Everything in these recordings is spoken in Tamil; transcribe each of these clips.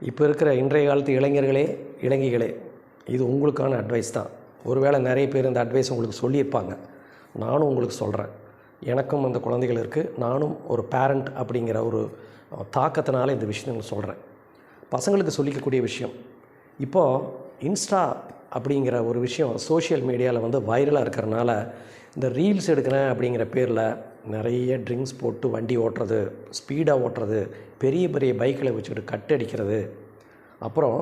இப்போ இருக்கிற இன்றைய காலத்து இளைஞர்களே இளைஞர்களே, இது உங்களுக்கான அட்வைஸ் தான். ஒருவேளை நிறைய பேர் இந்த அட்வைஸ் உங்களுக்கு சொல்லியிருப்பாங்க. நானும் உங்களுக்கு சொல்கிறேன். எனக்கும் அந்த குழந்தைகள் இருக்குது. நானும் ஒரு பேரண்ட் அப்படிங்கிற ஒரு தாக்கத்தினால இந்த விஷயத்தை சொல்கிறேன். பசங்களுக்கு சொல்லிக்கக்கூடிய விஷயம், இப்போது இன்ஸ்டா அப்படிங்கிற ஒரு விஷயம் சோஷியல் மீடியாவில் வந்து வைரலாக இருக்கிறனால இந்த ரீல்ஸ் எடுக்கிறேன் அப்படிங்கிற பேரில் நிறைய ட்ரிங்க்ஸ் போட்டு வண்டி ஓட்டுறது, ஸ்பீடாக ஓட்டுறது, பெரிய பெரிய பைக்கில் வச்சுக்கிட்டு கட்டடிக்கிறது, அப்புறம்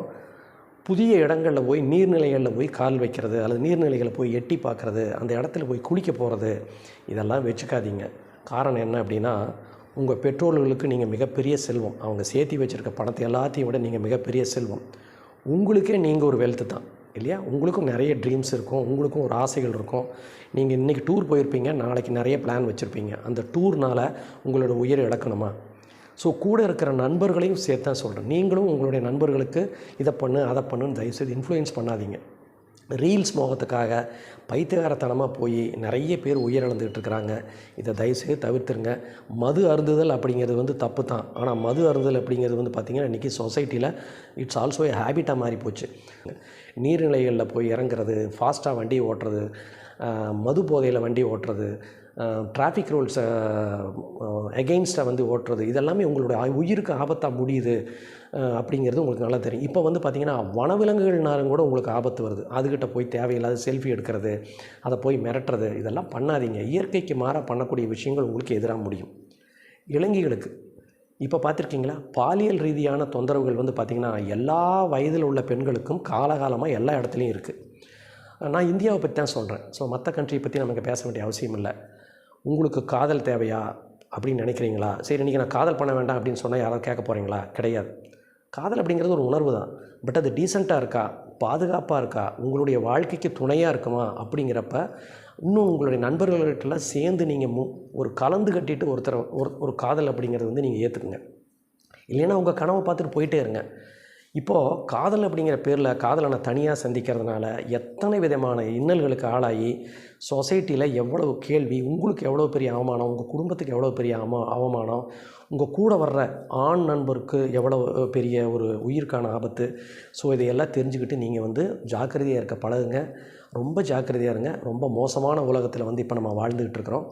புதிய இடங்களில் போய் நீர்நிலைகளில் போய் கால் வைக்கிறது, அல்லது நீர்நிலைகளை போய் எட்டி பார்க்குறது, அந்த இடத்துல போய் குளிக்க போகிறது, இதெல்லாம் வச்சுக்காதீங்க. காரணம் என்ன அப்படின்னா, உங்கள் பெற்றோர்களுக்கு நீங்கள் மிகப்பெரிய செல்வம். அவங்க சேர்த்தி வச்சுருக்க பணத்தை எல்லாத்தையும் விட நீங்கள் மிகப்பெரிய செல்வம். உங்களுக்கே நீங்கள் ஒரு வெல்த்து தான் இல்லையா? உங்களுக்கும் நிறைய ட்ரீம்ஸ் இருக்கும், உங்களுக்கும் ஒரு ஆசைகள் இருக்கும். நீங்கள் இன்றைக்கி டூர் போயிருப்பீங்க, நாளைக்கு நிறைய பிளான் வச்சுருப்பீங்க. அந்த டூர்னால் உங்களோட உயிரை இழக்கணுமா? ஸோ கூட இருக்கிற நண்பர்களையும் சேர்த்து தான் சொல்கிறேன். நீங்களும் உங்களுடைய நண்பர்களுக்கு இதை பண்ணு அதை பண்ணுன்னு தயவுசெய்து இன்ஃப்ளூயன்ஸ் பண்ணாதீங்க. ரீல்ஸ் மோகத்துக்காக பைத்தியகாரத்தனமாக போய் நிறைய பேர் உயிரிழந்துகிட்டு இருக்கிறாங்க. இதை தயவுசெய்து தவிர்த்துருங்க. மது அருந்துதல் அப்படிங்கிறது வந்து தப்பு தான். ஆனால் மது அருந்துதல் அப்படிங்கிறது வந்து பார்த்திங்கன்னா இன்றைக்கி சொசைட்டியில் இட்ஸ் ஆல்சோ ஏ ஹேபிட்டாக மாறி போச்சு. நீர்நிலைகளில் போய் இறங்குறது, ஃபாஸ்ட்டாக வண்டி ஓட்டுறது, மது போதையில் வண்டி ஓட்டுறது, டிராஃபிக் ரூல்ஸை எகெயின்ஸ்டாக வந்து ஓட்டுறது, இதெல்லாமே உங்களுடைய உயிருக்கு ஆபத்தாக முடியுது அப்படிங்கிறது உங்களுக்கு நல்லா தெரியும். இப்போ வந்து பார்த்திங்கன்னா வனவிலங்குகள்னாலும் கூட உங்களுக்கு ஆபத்து வருது. அதுக்கிட்ட போய் தேவையில்லாத செல்ஃபி எடுக்கிறது, அதை போய் மிரட்டுறது, இதெல்லாம் பண்ணாதீங்க. இயற்கைக்கு மாறாக பண்ணக்கூடிய விஷயங்கள் உங்களுக்கு எதிராக முடியும். இளைஞர்களுக்கு இப்போ பார்த்துருக்கீங்களா, பாலியல் ரீதியான தொந்தரவுகள் வந்து பார்த்திங்கன்னா எல்லா வயதில் உள்ள பெண்களுக்கும் காலகாலமாக எல்லா இடத்துலையும் இருக்குது. நான் இந்தியாவை பற்றி தான் சொல்கிறேன். ஸோ மற்ற கண்ட்ரியை பற்றி நமக்கு பேச வேண்டிய அவசியம் இல்லை. உங்களுக்கு காதல் தேவையா அப்படின்னு நினைக்கிறீங்களா? சரி, இன்றைக்கி நான் காதல் பண்ண வேண்டாம் அப்படின்னு சொன்னால் யாராவது கேட்க போகிறீங்களா? கிடையாது. காதல் அப்படிங்கிறது ஒரு உணர்வு தான். பட் அது டீசெண்டாக இருக்கா, பாதுகாப்பாக இருக்கா, உங்களுடைய வாழ்க்கைக்கு துணையாக இருக்குமா அப்படிங்கிறப்ப இன்னும் உங்களுடைய நண்பர்கள்கிட்டலாம் சேர்ந்து நீங்கள் ஒரு கலந்து கட்டிட்டு ஒரு காதல் அப்படிங்கிறது வந்து நீங்கள் ஏற்றுக்குங்க. இல்லைன்னா உங்கள் கனவை பார்த்துட்டு போயிட்டே இருங்க. இப்போது காதல் அப்படிங்கிற பேரில் காதலனை தனியாக சந்திக்கிறதுனால எத்தனை விதமான இன்னல்களுக்கு ஆளாகி சொசைட்டியில் எவ்வளவு கேள்வி, உங்களுக்கு எவ்வளோ பெரிய அவமானம், உங்கள் குடும்பத்துக்கு எவ்வளோ பெரிய அவமானம், உங்கள் கூட வர்ற ஆண் நண்பருக்கு எவ்வளோ பெரிய ஒரு உயிருக்கான ஆபத்து. ஸோ இதையெல்லாம் தெரிஞ்சுக்கிட்டு நீங்கள் வந்து ஜாக்கிரதையாக இருக்க பழகுங்க. ரொம்ப ஜாக்கிரதையாக இருங்க. ரொம்ப மோசமான உலகத்தில் வந்து இப்போ நம்ம வாழ்ந்துக்கிட்டு இருக்கிறோம்.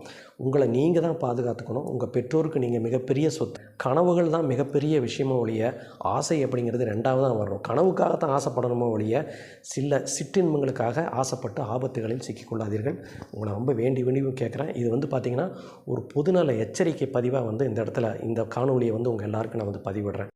உங்களை நீங்கள் தான் பாதுகாத்துக்கணும். உங்கள் பெற்றோருக்கு நீங்கள் மிகப்பெரிய சொத்து. கனவுகள் தான் மிகப்பெரிய விஷயமோ ஒழிய ஆசை அப்படிங்கிறது ரெண்டாவது தான் வரணும். கனவுக்காகத்தான் ஆசைப்படணுமோ ஒழிய சிற்றின்பங்களுக்காக ஆசைப்பட்டு ஆபத்துகளில் சிக்கிக்கொள்ளாதீர்கள். உங்களை ரொம்ப வேண்டி கேட்குறேன். இது வந்து பார்த்திங்கன்னா ஒரு பொதுநல எச்சரிக்கை பதிவாக வந்து இந்த இடத்துல இந்த காணொலியை வந்து உங்கள் எல்லாருக்கும் நான் வந்து பதிவிடுறேன்.